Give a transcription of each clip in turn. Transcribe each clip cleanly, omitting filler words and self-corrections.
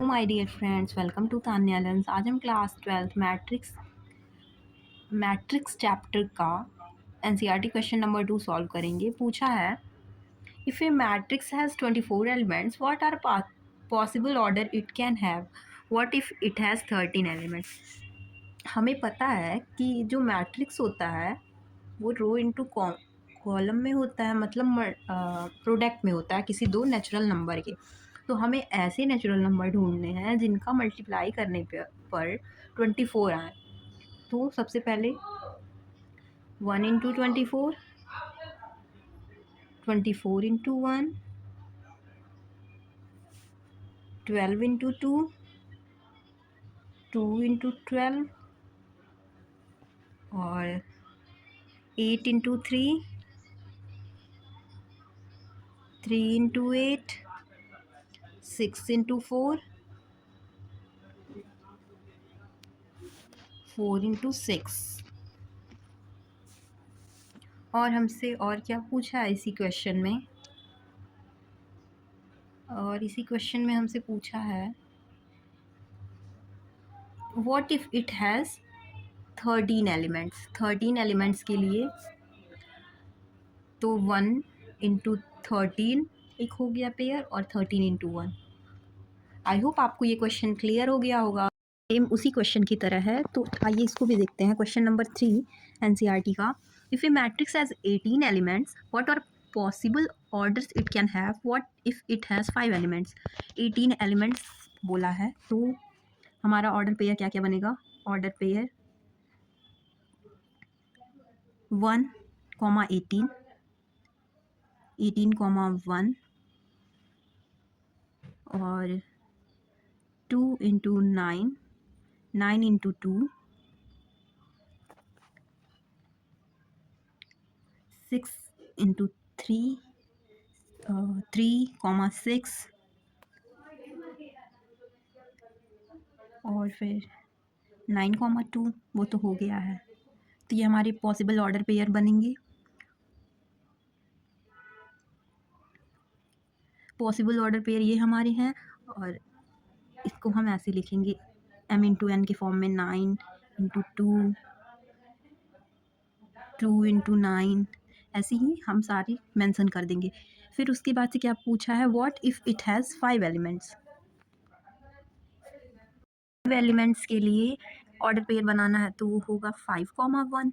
वालेकुम my dear friends, welcome to Tanya learns. आज हम क्लास 12th मैट्रिक्स चैप्टर का एनसीईआरटी क्वेश्चन नंबर 2 सॉल्व करेंगे। पूछा है, if a matrix has 24 elements, what are possible order it can have, what if it has 13 elements. हमें पता है कि जो मैट्रिक्स होता है वो रो इंटू कॉलम में होता है, मतलब प्रोडक्ट में होता है किसी दो नेचुरल नंबर के। तो हमें ऐसे नेचुरल नंबर ढूंढने हैं जिनका मल्टीप्लाई करने पर 24 आए। तो सबसे पहले 1 इंटू 24, 24 इंटू 1, 12 इंटू 2, 2 इंटू 12 और 8 इंटू 3, 3 इंटू 8, 6 इंटू 4, 4 इंटू 6। और हमसे और क्या पूछा है इसी क्वेश्चन में, और इसी क्वेश्चन में हमसे पूछा है what if it has 13 elements. 13 elements के लिए तो 1 इंटू 13 एक हो गया पेयर, और 13 इंटू 1। आई होप आपको ये क्वेश्चन क्लियर हो गया होगा। सेम उसी क्वेश्चन की तरह है, तो आइए इसको भी देखते हैं। क्वेश्चन नंबर 3 एनसीईआरटी का, if a matrix has 18 elements, what are possible orders it can have, what if it has 5 elements. 18 elements बोला है, तो हमारा ऑर्डर पेयर क्या क्या बनेगा। ऑर्डर पेयर 1, 18, 18, 1 और 2 इंटू 9, 9 इंटू 2, 6 इंटू 3, 3, 6 और फिर 9, 2 वो तो हो गया है। तो ये हमारे पॉसिबल ऑर्डर पेयर बनेंगे। पॉसिबल ऑर्डर पेयर ये हमारे हैं, और इसको हम ऐसे लिखेंगे m इंटू n के फॉर्म में, 9 इंटू 2, 2 इंटू 9, ऐसे ही हम सारे मेंशन कर देंगे। फिर उसके बाद से क्या पूछा है, what if it has 5 elements. 5 elements के लिए ऑर्डर पेयर बनाना है, तो वो होगा 5, 1,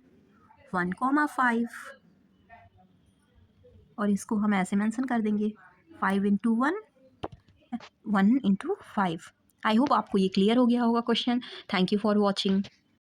1, 5, और इसको हम ऐसे मेंशन कर देंगे 5 इंटू 1, 1 इंटू 5। आई होप आपको ये क्लियर हो गया होगा question. Thank you for watching.